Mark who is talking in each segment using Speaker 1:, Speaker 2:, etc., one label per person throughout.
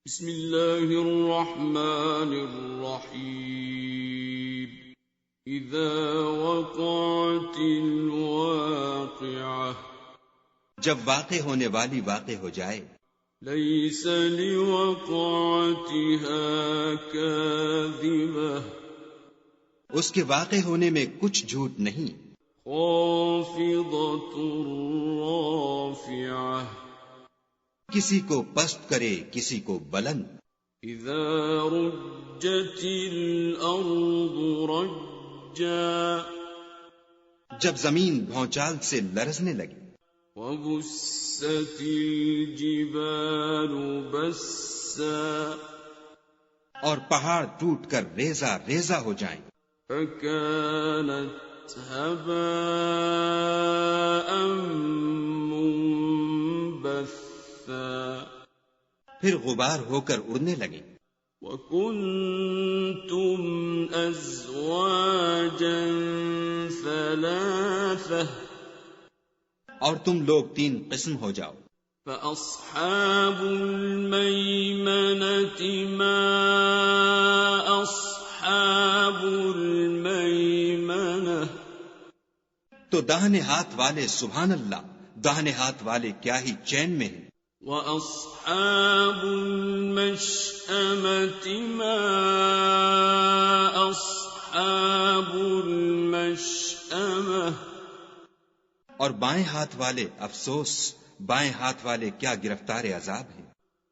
Speaker 1: بسم اللہ الرحمن الرحیم اذا وقعت الواقعہ
Speaker 2: جب واقع ہونے والی واقع ہو جائے
Speaker 1: لیس لوقعتها کاذبہ
Speaker 2: اس کے واقع ہونے میں کچھ جھوٹ نہیں
Speaker 1: خافضۃ رافعہ
Speaker 2: کسی کو پست کرے کسی کو بلند
Speaker 1: اذا رجت الارض رجا
Speaker 2: جب زمین بھونچال سے لرزنے لگی
Speaker 1: وبست الجبال بسا
Speaker 2: اور پہاڑ ٹوٹ کر ریزہ ریزہ ہو جائیں
Speaker 1: فكانت هباء منبثا
Speaker 2: پھر غبار ہو کر اڑنے لگیں
Speaker 1: وكنتم أزواجا ثلاثة
Speaker 2: اور تم لوگ 3 قسم ہو جاؤ
Speaker 1: فأصحاب الميمنة ما أصحاب الميمنة
Speaker 2: تو داہنے ہاتھ والے سبحان اللہ داہنے ہاتھ والے کیا ہی چین میں ہیں
Speaker 1: وأصحاب المشأمة ما أصحاب المشأمة
Speaker 2: اور بائیں ہاتھ والے افسوس بائیں ہاتھ والے کیا گرفتار عذاب ہیں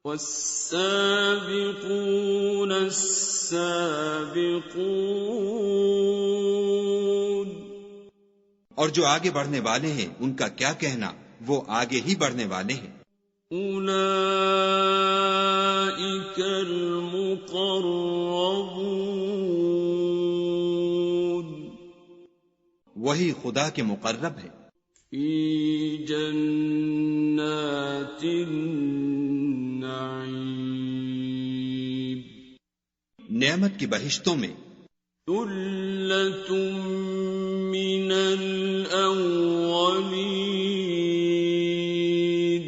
Speaker 1: والسابقون السابقون
Speaker 2: اور جو آگے بڑھنے والے ہیں ان کا کیا کہنا وہ آگے ہی بڑھنے والے ہیں
Speaker 1: اولئک المقربون
Speaker 2: وہی خدا کے مقرب ہیں
Speaker 1: فی جنات النعیم
Speaker 2: نعمت کی بہشتوں میں
Speaker 1: ثلۃ من الاولین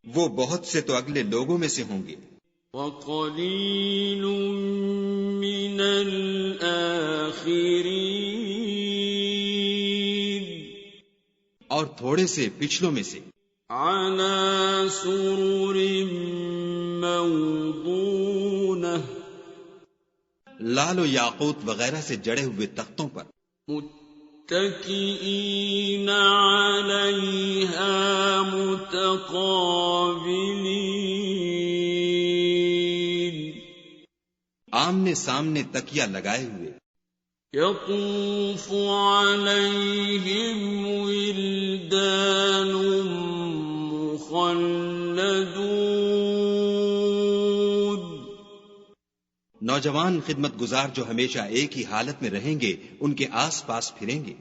Speaker 2: وہ بہت سے تو اگلے لوگوں میں سے ہوں گے
Speaker 1: وقلیل من الآخرین
Speaker 2: اور تھوڑے سے پچھلوں میں سے
Speaker 1: علی سرر موضونہ
Speaker 2: لال و یاقوت وغیرہ سے جڑے ہوئے تختوں پر
Speaker 1: متکئین علیہا متقابلین
Speaker 2: آمنے سامنے تکیہ لگائے ہوئے
Speaker 1: یطوف علیہم ولدان مخلدون
Speaker 2: نوجوان خدمت گزار جو ہمیشہ ایک ہی حالت میں رہیں گے ان کے آس پاس پھریں گے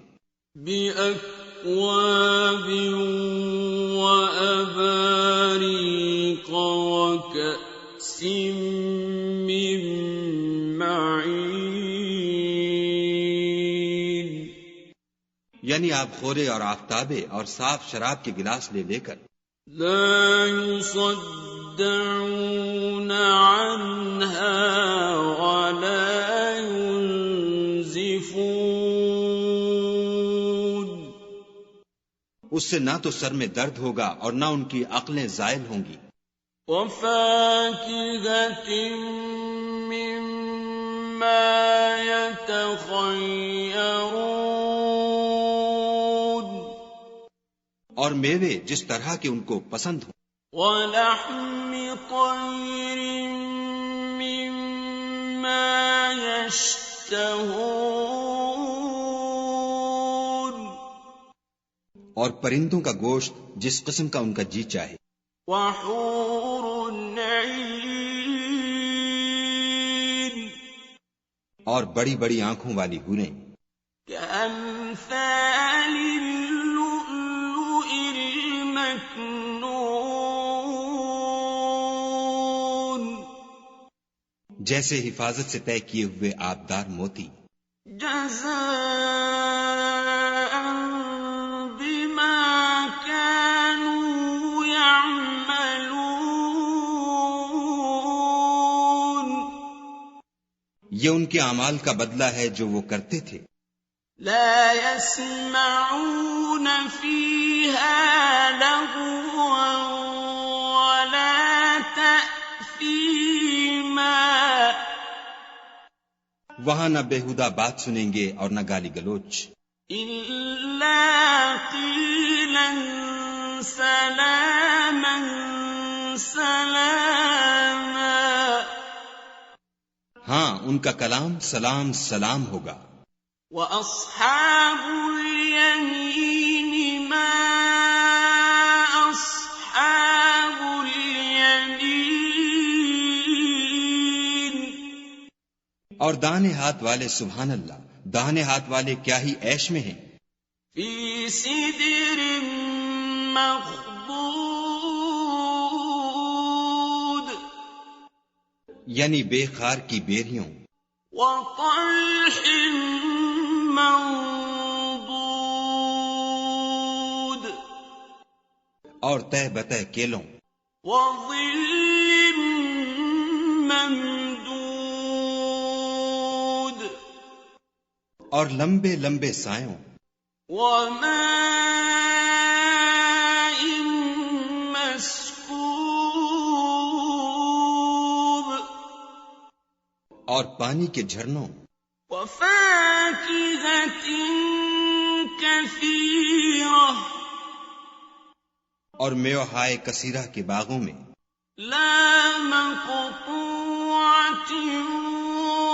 Speaker 1: بِأَكْوَابٍ وَأَبَارِيقَ وَكَأْسٍ مِّن مَّعِينٍ
Speaker 2: یعنی آپ خورے اور آفتابے اور صاف شراب کے گلاس لے لے کر
Speaker 1: لا يصدعون عنها ولا ينزفون
Speaker 2: اس سے نہ تو سر میں درد ہوگا اور نہ ان کی عقلیں زائل ہوں گی
Speaker 1: وفاكهة مما يتخيرون
Speaker 2: اور میوے جس طرح کے ان کو پسند ہوں
Speaker 1: ولحم طير مما يشتهون
Speaker 2: اور پرندوں کا گوشت جس قسم کا ان کا جی چاہے
Speaker 1: وحور عين
Speaker 2: اور بڑی بڑی آنکھوں والی حوریں
Speaker 1: كأمثال اللؤلؤ المكنون
Speaker 2: جیسے حفاظت سے طے کیے ہوئے آبدار موتی
Speaker 1: جزاء بما كانوا يعملون
Speaker 2: یہ ان کے اعمال کا بدلہ ہے جو وہ کرتے تھے.
Speaker 1: لا يسمعون فيها لغوا ولا تأثيما.
Speaker 2: وہاں نہ بےہودہ بات سنیں گے اور نہ گالی گلوچ.
Speaker 1: إلا قيلا سلاما سلاما.
Speaker 2: ہاں ان کا کلام سلام سلام ہوگا.
Speaker 1: وَأَصْحَابُ الْيَمِينِ مَا أَصْحَابُ الْيَمِينِ.
Speaker 2: اور دانے ہاتھ والے سبحان اللہ، داہنے ہاتھ والے کیا ہی عیش میں ہیں.
Speaker 1: فِي سِدْرٍ مَّخْضُودٍ.
Speaker 2: یعنی بے خار کی بیریوں.
Speaker 1: وَطَلْحٍ منضود.
Speaker 2: اور تہ بتہ کیلوں.
Speaker 1: وَظِلٍّ مَّمْدُودٍ.
Speaker 2: اور لمبے لمبے سایوں.
Speaker 1: وَمَاءٍ مَّسْكُوبٍ.
Speaker 2: اور پانی کے جھرنوں.
Speaker 1: وَفَاكِهَةٍ كَثِيرَةٍ.
Speaker 2: اور میوہائے کثیرہ کے باغوں میں.
Speaker 1: لَا مَقْطُوعَةٍ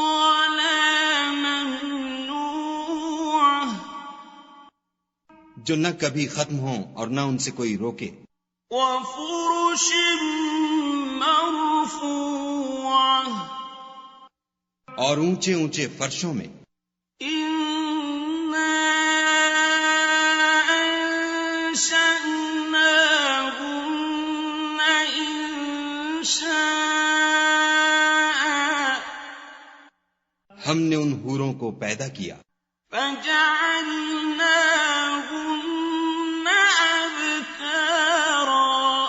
Speaker 1: وَلَا مَمْنُوعَةٍ.
Speaker 2: جو نہ کبھی ختم ہوں اور نہ ان سے کوئی روکے.
Speaker 1: وَفُرُشٍ مَّرْفُوعَةٍ.
Speaker 2: اور اونچے اونچے فرشوں میں.
Speaker 1: إِنَّا أَنشَأْنَاهُنَّ إِنشَاءً.
Speaker 2: ہم نے ان حوروں کو پیدا کیا.
Speaker 1: فَجَعَلْنَاهُنَّ أَبْكَارًا.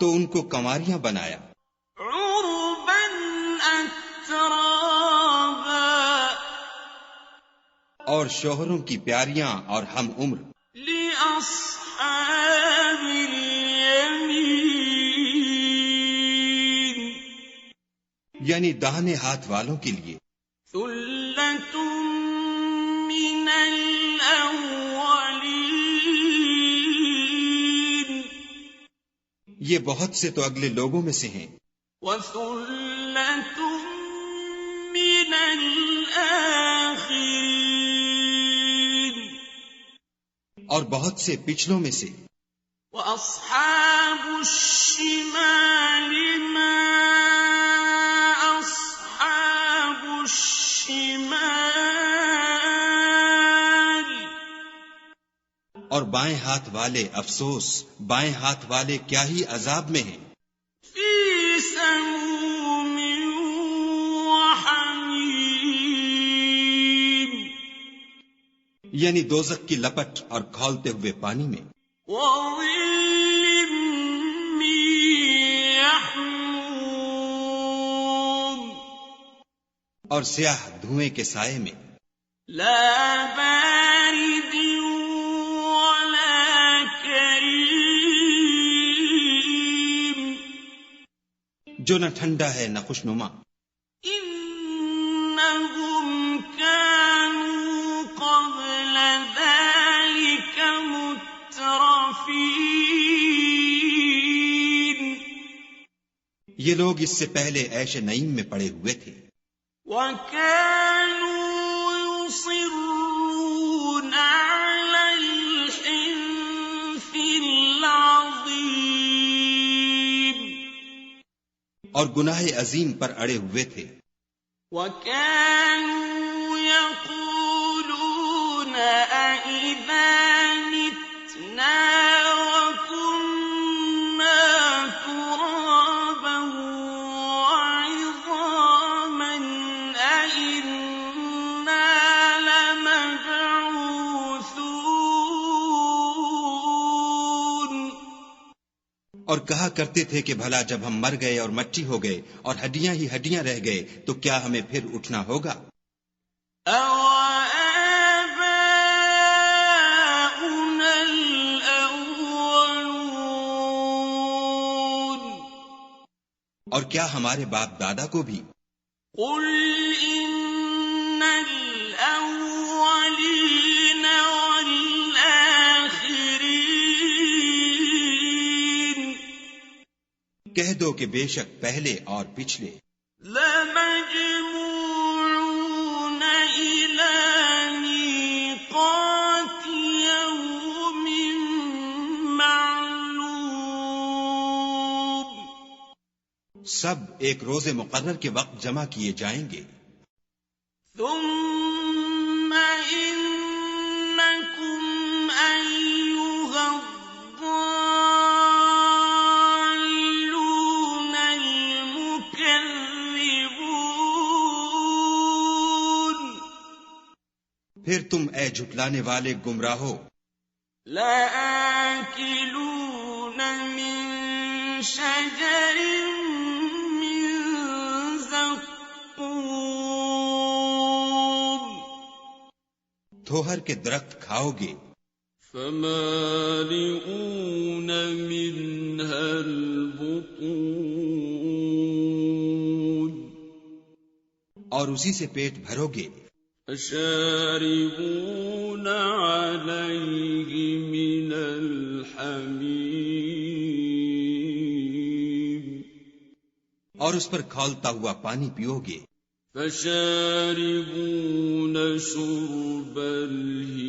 Speaker 2: تو ان کو کنواریاں بنایا.
Speaker 1: عُرُبًا أَتْرَابًا.
Speaker 2: اور شوہروں کی پیاریاں اور ہم عمر.
Speaker 1: لِأَصْحَابِ الْيَمِينِ.
Speaker 2: یعنی داہنے ہاتھ والوں کے لیے.
Speaker 1: ثُلَّةٌ مِّنَ الْأَوَّلِينَ.
Speaker 2: یہ بہت سے تو اگلے لوگوں میں سے ہیں.
Speaker 1: وَثُلَّةٌ مِّنَ الْآخِرِينَ.
Speaker 2: اور بہت سے پچھلوں میں سے.
Speaker 1: وَأَصْحَابُ الشِّمَالِ مَا أَصْحَابُ الشِّمَالِ.
Speaker 2: اور بائیں ہاتھ والے افسوس، بائیں ہاتھ والے کیا ہی عذاب میں ہیں.
Speaker 1: فِي سَمُومٍ وَحَمِيمٍ.
Speaker 2: یعنی دوزخ کی لپٹ اور کھولتے ہوئے پانی میں.
Speaker 1: وَظِلٍّ مِّن يَحْمُومٍ.
Speaker 2: اور سیاہ دھوئیں کے سائے میں.
Speaker 1: لَا بَارِدٍ وَلَا كَرِيمٍ.
Speaker 2: جو نہ ٹھنڈا ہے نہ خوشنما.
Speaker 1: إِنَّهُمْ كَانُوا قَبْلَ ذَلِكَ مُتْرَفِينَ.
Speaker 2: یہ لوگ اس سے پہلے عیش نعیم میں پڑے ہوئے تھے.
Speaker 1: وَكَانُوا يُصِرُّونَ عَلَى الْحِنثِ الْعَظِيمِ.
Speaker 2: اور گناہ عظیم پر اڑے ہوئے تھے.
Speaker 1: وَكَانُوا يَقُولُونَ أَإِذَا مِتْنَا وَكُنَّا تُرَابًا وَعِظَامًا أَإِنَّا لَمَبْعُوثُونَ.
Speaker 2: اور کہا کرتے تھے کہ بھلا جب ہم مر گئے اور مٹی ہو گئے اور ہڈیاں ہی ہڈیاں رہ گئے تو کیا ہمیں پھر اٹھنا ہوگا؟
Speaker 1: أَوَآبَاؤُنَا الْأَوَّلُونَ
Speaker 2: اور کیا ہمارے باپ دادا کو بھی؟
Speaker 1: قُلْ إِنَّ الْأَوَّلِينَ وَالْآخِرِينَ
Speaker 2: کہہ دو کہ بے شک پہلے اور پچھلے
Speaker 1: لَمَجْمُوعُونَ إِلَىٰ مِيقَاتِ يَوْمٍ مَّعْلُومٍ
Speaker 2: سب ایک روز مقرر کے وقت جمع کیے جائیں گے.
Speaker 1: ثُمَّ إِنَّكُمْ أَيُّهَا الضَّالُّونَ الْمُكَذِّبُونَ
Speaker 2: پھر تم اے جھٹلانے والے گمراہو
Speaker 1: لَآكِلُونَ مِن شَجَرٍ مِّن زَقُّومٍ
Speaker 2: تھوہر کے درخت کھاؤ گے.
Speaker 1: فَمَالِئُونَ مِنْهَا الْبُطُونَ
Speaker 2: اور اسی سے پیٹ بھرو گے.
Speaker 1: فَشَارِبُونَ عَلَيْهِ مِنَ الْحَمِيمِ
Speaker 2: اور اس پر کھولتا ہوا پانی پیو گے.
Speaker 1: فَشَارِبُونَ شُرْبَ الْهِيمِ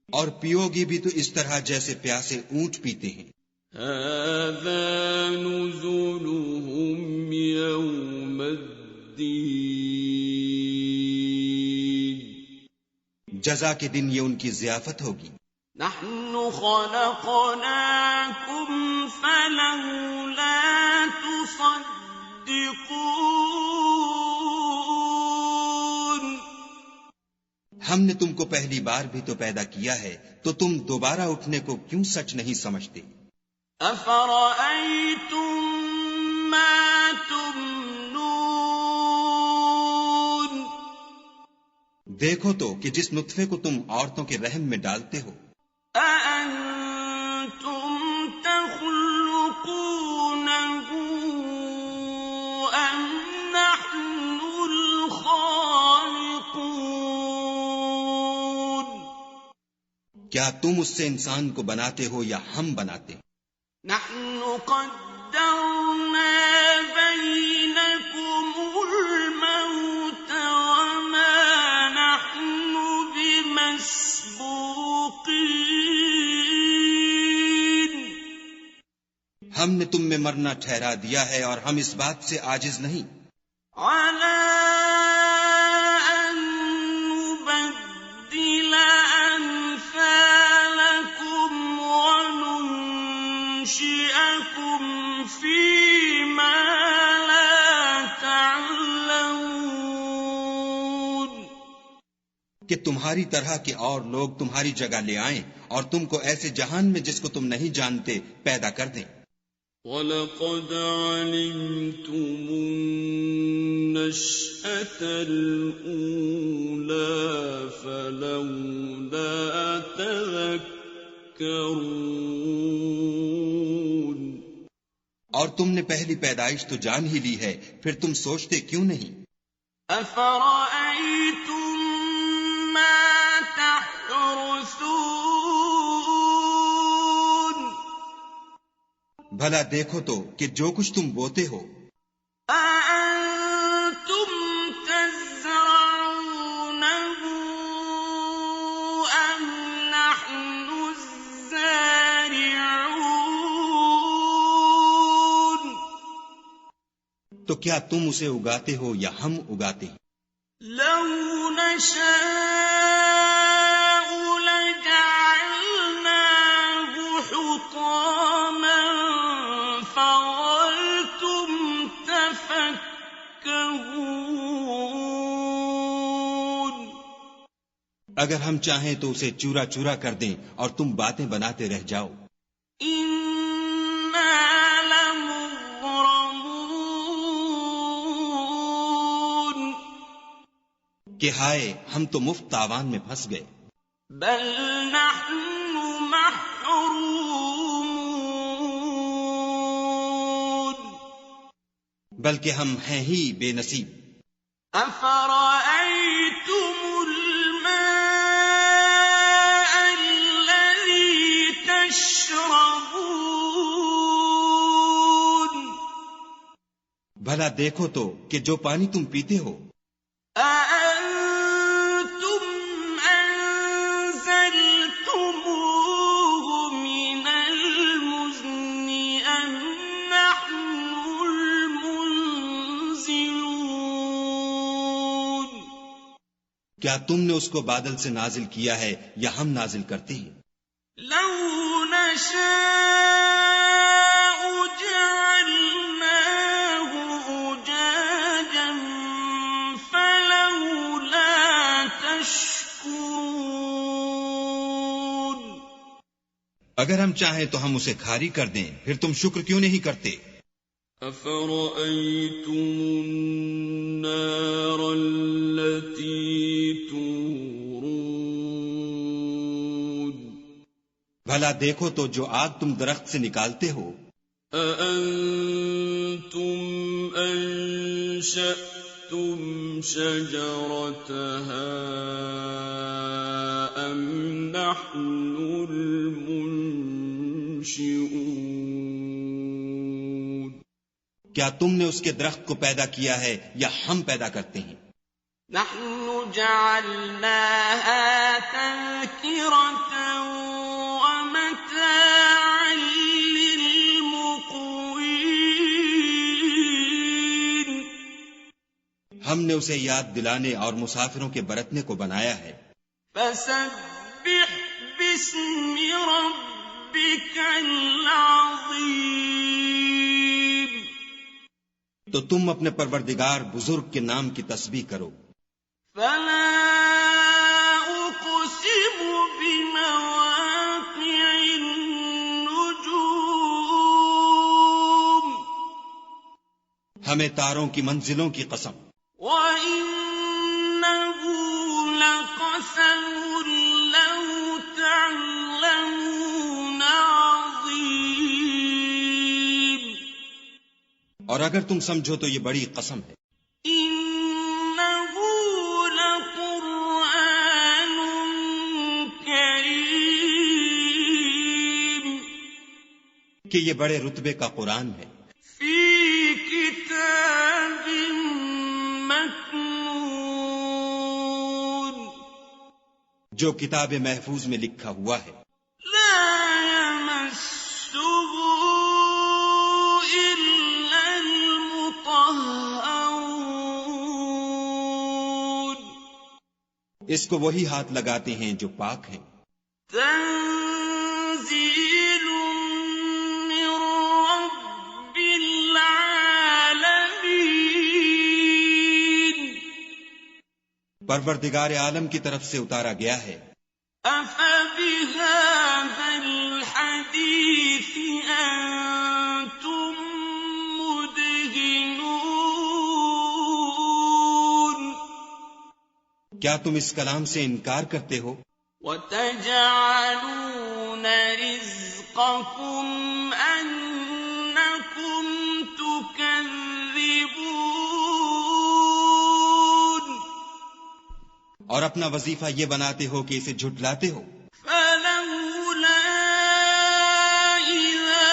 Speaker 2: اور پیو گے بھی تو اس طرح جیسے پیاسے اونٹ پیتے ہیں.
Speaker 1: هَذَا نُزُلُهُمْ يَوْمَ الدِّينِ
Speaker 2: جزا کے دن یہ ان کی ضیافت ہوگی.
Speaker 1: نَحْنُ خَلَقْنَاكُمْ فَلَوْلَا تُصَدِّقُونَ
Speaker 2: ہم نے تم کو پہلی بار بھی تو پیدا کیا ہے تو تم دوبارہ اٹھنے کو کیوں سچ نہیں سمجھتے؟
Speaker 1: أَفَرَأَيْتُم مَّا تُمْنُونَ
Speaker 2: دیکھو تو کہ جس نطفے کو تم عورتوں کے رحم میں ڈالتے ہو
Speaker 1: أَأَنتُمْ تَخْلُقُونَهُ أَمْ نَحْنُ الْخَالِقُونَ
Speaker 2: کیا تم اس سے انسان کو بناتے ہو یا ہم بناتے ہیں؟
Speaker 1: نَحْنُ قَدَّرْنَا بَيْنَكُمُ الْمَوْتَ وَمَا نَحْنُ بِمَسْبُوقِينَ
Speaker 2: ہم نے تم میں مرنا ٹھہرا دیا ہے اور ہم اس بات سے عاجز نہیں.
Speaker 1: عَلَىٰ أَن نُّبَدِّلَ أَمْثَالَكُمْ وَنُنشِئَكُمْ فِي مَا لَا تَعْلَمُونَ
Speaker 2: کہ تمہاری طرح کے اور لوگ تمہاری جگہ لے آئیں اور تم کو ایسے جہان میں جس کو تم نہیں جانتے پیدا کر دیں.
Speaker 1: وَلَقَدْ عَلِمْتُمُ النَّشْأَةَ الْأُولَىٰ فَلَوْلَا تَذَكَّرُونَ
Speaker 2: اور تم نے پہلی پیدائش تو جان ہی لی ہے پھر تم سوچتے کیوں نہیں؟
Speaker 1: أَفَرَأَيْتُم مَّا تَحْرُثُونَ
Speaker 2: بھلا دیکھو تو کہ جو کچھ تم بوتے ہو
Speaker 1: أَأَنتُمْ تَزْرَعُونَهُ أَمْ نَحْنُ الزَّارِعُونَ
Speaker 2: تو کیا تم اسے اگاتے ہو یا ہم اگاتے ہیں؟
Speaker 1: لَوْ نَشَاءُ لَجَعَلْنَاهُ حُطَامًا فَظَلْتُمْ تَفَكَّهُونَ
Speaker 2: اگر ہم چاہیں تو اسے چورا چورا کر دیں اور تم باتیں بناتے رہ جاؤ.
Speaker 1: إِنَّا لَمُغْرَمُونَ
Speaker 2: کہ ہائے ہم تو مفت تاوان میں پھنس گئے.
Speaker 1: بَلْ نَحْنُ مَحْرُومُونَ
Speaker 2: بلکہ ہم ہیں ہی بے نصیب.
Speaker 1: أَفَرَأَيْتُمُ الْمَاءَ الَّذِي تَشْرَبُونَ
Speaker 2: بھلا دیکھو تو کہ جو پانی تم پیتے ہو
Speaker 1: أَأَنتُمْ أَنزَلْتُمُوهُ مِنَ الْمُزْنِ أَمْ نَحْنُ الْمُنزِلُونَ
Speaker 2: کیا تم نے اس کو بادل سے نازل کیا ہے یا ہم نازل کرتے ہیں؟
Speaker 1: لَوْ نَشَاءُ جَعَلْنَاهُ أُجَاجًا فَلَوْلَا تَشْكُرُونَ
Speaker 2: اگر ہم چاہیں تو ہم اسے کھاری کر دیں، پھر تم شکر کیوں نہیں کرتے؟
Speaker 1: أَفَرَأَيْتُمُ النَّارَ الَّتِي تُورُونَ
Speaker 2: بھلا دیکھو تو جو آگ تم درخت سے نکالتے ہو
Speaker 1: أَأَنتُمْ أَنشَأْتُمْ شَجَرَتَهَا أَمْ نَحْنُ الْمُنشِئُونَ
Speaker 2: کیا تم نے اس کے درخت کو پیدا کیا ہے یا ہم پیدا کرتے ہیں؟
Speaker 1: نَحْنُ جَعَلْنَاهَا تَذْكِرَةً وَمَتَاعًا لِّلْمُقْوِينَ
Speaker 2: ہم نے اسے یاد دلانے اور مسافروں کے برتنے کو بنایا ہے.
Speaker 1: فَسَبِّحْ بِاسْمِ رَبِّكَ الْعَظِيمِ
Speaker 2: تو تم اپنے پروردگار بزرگ کے نام کی تسبیح کرو.
Speaker 1: فَلَا أُقْسِمُ بِمَوَاقِعِ النُّجُومِ
Speaker 2: ہمیں تاروں کی منزلوں کی قسم.
Speaker 1: وَإِنَّهُ لَقَسَمٌ لَّوْ تَعْلَمُونَ عَظِيمٌ
Speaker 2: اور اگر تم سمجھو تو یہ بڑی قسم ہے.
Speaker 1: إِنَّهُ لَقُرْآنٌ كَرِيمٌ
Speaker 2: کہ یہ بڑے رتبے کا قرآن ہے.
Speaker 1: فِي كِتَابٍ مَّكْنُونٍ
Speaker 2: جو کتاب محفوظ میں لکھا ہوا ہے.
Speaker 1: لَا يَمَسُّهُ إِلَّا الْمُطَهَّرُونَ
Speaker 2: اس کو وہی ہاتھ لگاتے ہیں جو پاک ہیں.
Speaker 1: تنزیل من رب العالمین
Speaker 2: پروردگار عالم کی طرف سے اتارا گیا ہے.
Speaker 1: افبهذا الحدیث انتم مدہنون
Speaker 2: کیا تم اس کلام سے انکار کرتے ہو؟
Speaker 1: وَتَجْعَلُونَ رِزْقَكُمْ أَنَّكُمْ تُكَذِّبُونَ
Speaker 2: اور اپنا وظیفہ یہ بناتے ہو کہ اسے جھٹلاتے ہو.
Speaker 1: فَلَوْلَا إِذَا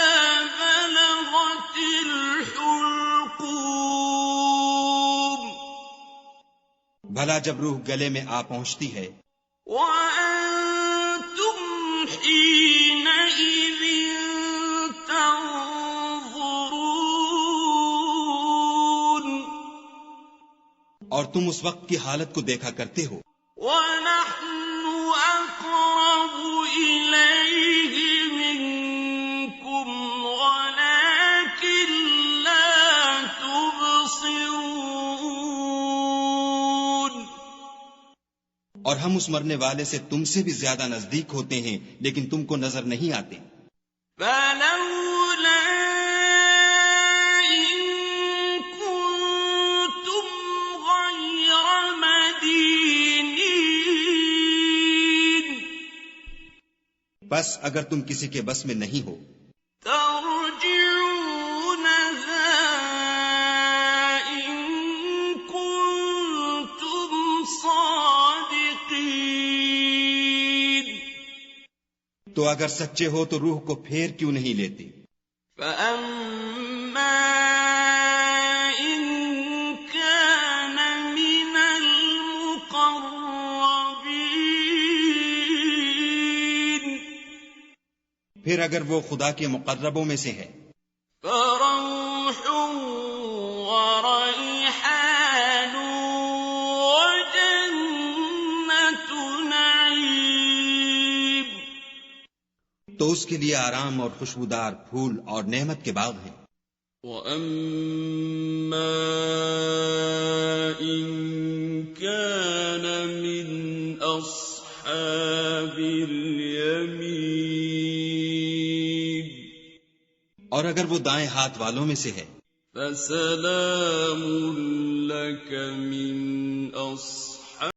Speaker 1: بَلَغَتِ الْحُلْقُومَ
Speaker 2: بھلا جب روح گلے میں آ پہنچتی ہے
Speaker 1: وَأَنتُمْ حِينَئِذٍ تَنظُرُونَ
Speaker 2: اور تم اس وقت کی حالت کو دیکھا کرتے ہو.
Speaker 1: وَنَحْنُ أَقْرَبُ إِلَيْهِ مِنكُمْ وَلَكِنْ لَا تُبْصِرُونَ
Speaker 2: اور ہم اس مرنے والے سے تم سے بھی زیادہ نزدیک ہوتے ہیں لیکن تم کو نظر نہیں آتے.
Speaker 1: فَلَوْلَا إِن كُنتُمْ غَيْرَ مَدِينِينَ
Speaker 2: بس اگر تم کسی کے بس میں نہیں ہو
Speaker 1: تَرْجِعُونَهَا إِن كُنتُمْ صَادِقِينَ
Speaker 2: تو اگر سچے ہو تو روح کو پھیر کیوں نہیں لیتے؟
Speaker 1: فَأَمَّا إِن كَانَ مِنَ الْمُقَرَّبِينَ
Speaker 2: پھر اگر وہ خدا کے مقربوں میں سے ہے
Speaker 1: فَرَوْحٌ وَرَيْحَانٌ وَجَنَّتُ نَعِيمٍ
Speaker 2: تو اس کے لیے آرام اور خوشبودار پھول اور نعمت کے باغ ہیں.
Speaker 1: وَأَمَّا إِن كَانَ مِنْ أَصْحَابِ الْيَمِينِ
Speaker 2: اور اگر وہ دائیں ہاتھ والوں میں سے ہے
Speaker 1: فَسَلَامٌ لَكَ مِنْ أَصْحَابِ